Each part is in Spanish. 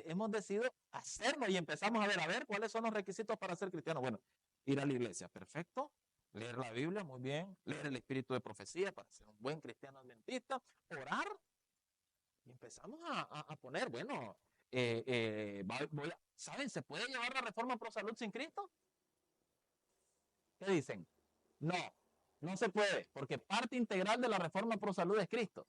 hemos decidido hacerlo y empezamos a ver cuáles son los requisitos para ser cristiano. Bueno, ir a la iglesia, perfecto. Leer la Biblia, muy bien. Leer el espíritu de profecía para ser un buen cristiano adventista. Orar. Y empezamos a poner, bueno, ¿saben? ¿Se puede llevar la reforma pro salud sin Cristo? ¿Qué dicen? No, no se puede, porque parte integral de la reforma pro salud es Cristo.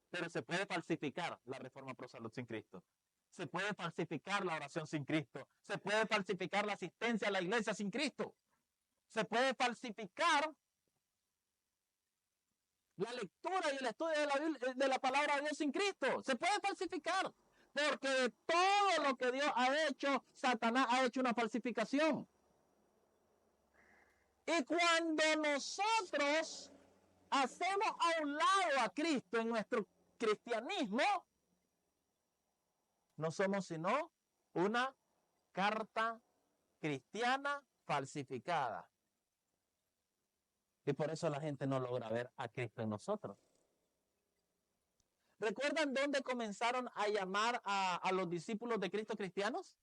Pero se puede falsificar la reforma pro salud sin Cristo. Se puede falsificar la oración sin Cristo. Se puede falsificar la asistencia a la iglesia sin Cristo. Se puede falsificar la lectura y el estudio de la palabra de Dios sin Cristo. Se puede falsificar. Porque de todo lo que Dios ha hecho, Satanás ha hecho una falsificación. Y cuando nosotros hacemos a un lado a Cristo en nuestro cristianismo, no somos sino una carta cristiana falsificada. Y por eso la gente no logra ver a Cristo en nosotros. ¿Recuerdan dónde comenzaron a llamar a los discípulos de Cristo cristianos?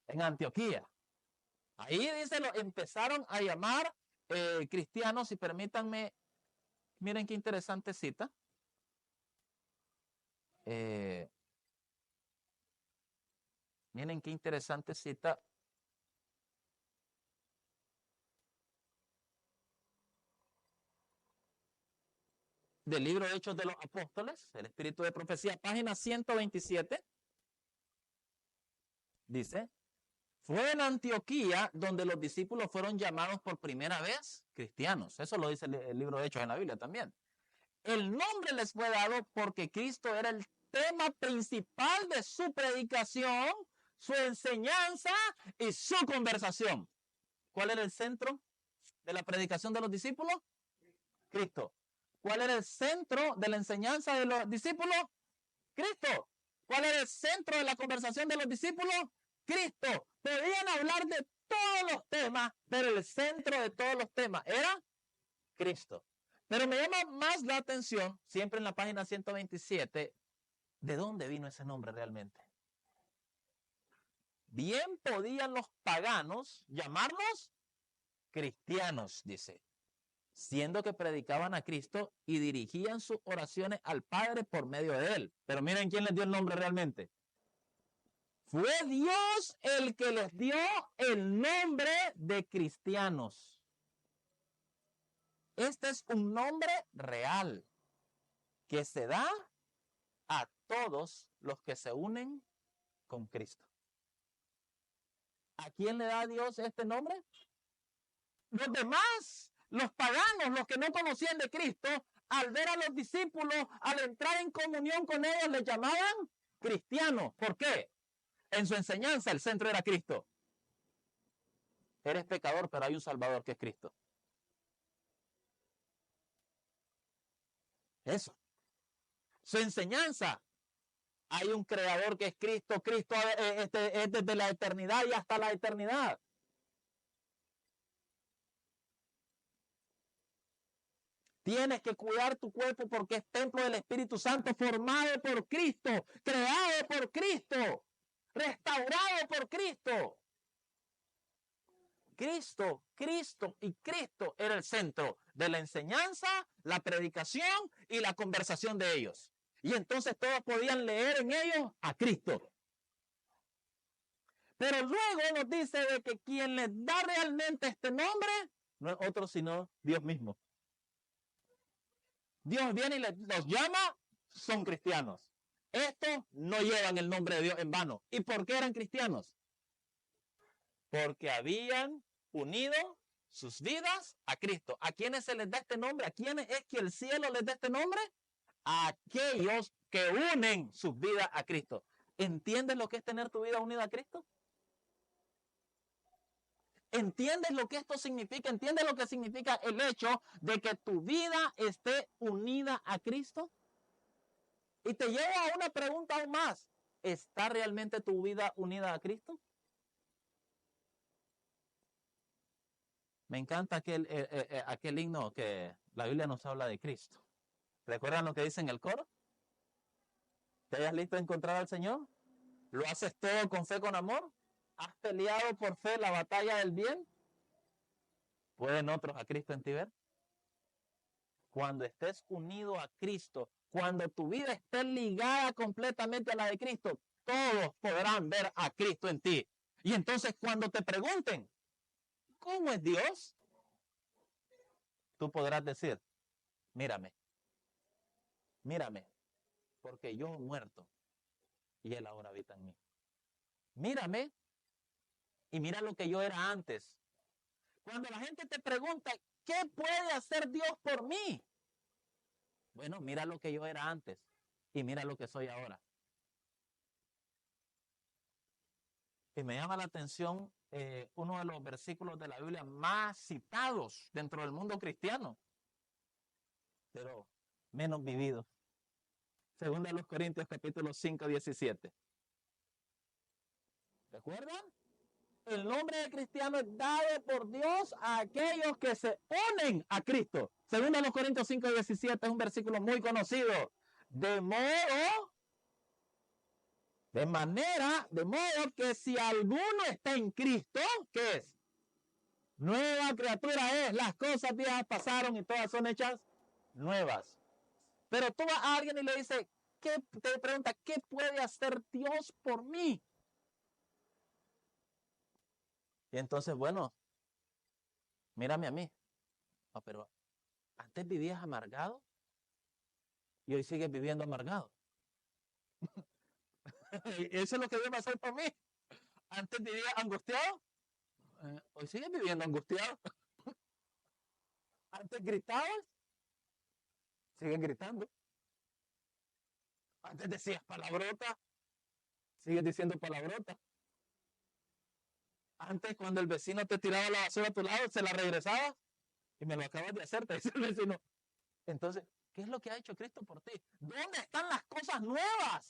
En Antioquía. Ahí dice, lo empezaron a llamar cristianos, y permítanme, miren qué interesante cita. Miren qué interesante cita. Del libro de Hechos de los Apóstoles, el espíritu de profecía, página 127. Dice, fue en Antioquía donde los discípulos fueron llamados por primera vez cristianos. Eso lo dice el libro de Hechos en la Biblia también. El nombre les fue dado porque Cristo era el tema principal de su predicación, su enseñanza y su conversación. ¿Cuál era el centro de la predicación de los discípulos? Cristo. ¿Cuál era el centro de la enseñanza de los discípulos? Cristo. ¿Cuál era el centro de la conversación de los discípulos? Cristo. Podían hablar de todos los temas, pero el centro de todos los temas era Cristo. Pero me llama más la atención, siempre en la página 127, ¿de dónde vino ese nombre realmente? Bien podían los paganos llamarlos cristianos, dice, siendo que predicaban a Cristo y dirigían sus oraciones al Padre por medio de él. Pero miren quién les dio el nombre realmente. Fue Dios el que les dio el nombre de cristianos. Este es un nombre real que se da a todos los que se unen con Cristo. ¿A quién le da Dios este nombre? Los demás, los paganos, los que no conocían de Cristo, al ver a los discípulos, al entrar en comunión con ellos, les llamaban cristianos. ¿Por qué? En su enseñanza el centro era Cristo. Eres pecador, pero hay un Salvador que es Cristo. Eso. Su enseñanza, hay un creador que es Cristo. Cristo es desde la eternidad y hasta la eternidad. Tienes que cuidar tu cuerpo porque es templo del Espíritu Santo, formado por Cristo, creado por Cristo, restaurado por Cristo. Cristo, Cristo y Cristo era el centro de la enseñanza, la predicación y la conversación de ellos. Y entonces todos podían leer en ellos a Cristo. Pero luego nos dice de que quien les da realmente este nombre no es otro sino Dios mismo. Dios viene y los llama, son cristianos. Estos no llevan el nombre de Dios en vano. ¿Y por qué eran cristianos? Porque habían unido sus vidas a Cristo. ¿A quiénes se les da este nombre? ¿A quiénes es que el cielo les da este nombre? A aquellos que unen sus vidas a Cristo. ¿Entiendes lo que es tener tu vida unida a Cristo? ¿Entiendes lo que esto significa? ¿Entiendes lo que significa el hecho de que tu vida esté unida a Cristo? Y te lleva a una pregunta aún más. ¿Está realmente tu vida unida a Cristo? Me encanta aquel himno que la Biblia nos habla de Cristo. ¿Recuerdan lo que dice en el coro? ¿Te hayas listo a encontrar al Señor? ¿Lo haces todo con fe, con amor? ¿Has peleado por fe la batalla del bien? ¿Pueden otros a Cristo en ti ver? Cuando estés unido a Cristo, cuando tu vida esté ligada completamente a la de Cristo, todos podrán ver a Cristo en ti. Y entonces cuando te pregunten, ¿cómo es Dios? Tú podrás decir, mírame, mírame, porque yo he muerto y Él ahora habita en mí. Mírame y mira lo que yo era antes. Cuando la gente te pregunta, ¿qué puede hacer Dios por mí? Bueno, mira lo que yo era antes y mira lo que soy ahora. Y me llama la atención uno de los versículos de la Biblia más citados dentro del mundo cristiano, pero menos vividos. Segunda de los Corintios capítulo 5, 17. ¿Recuerdan? El nombre de cristiano es dado por Dios a aquellos que se unen a Cristo. Segunda de los Corintios 5, 17 es un versículo muy conocido. De modo que si alguno está en Cristo, ¿qué es? Nueva criatura es. Las cosas viejas pasaron y todas son hechas nuevas. Pero tú vas a alguien y le dices, te pregunta, ¿qué puede hacer Dios por mí? Y entonces, bueno, mírame a mí. Oh, pero antes vivías amargado y hoy sigues viviendo amargado. Eso es lo que Dios va a hacer por mí. Antes vivías angustiado, hoy sigues viviendo angustiado. Antes gritabas, sigues gritando. Antes decías palabrota, sigues diciendo palabrota. Antes, cuando el vecino te tiraba la basura a tu lado, se la regresaba y me lo acabas de hacer, te dice el vecino. Entonces, ¿qué es lo que ha hecho Cristo por ti? ¿Dónde están las cosas nuevas?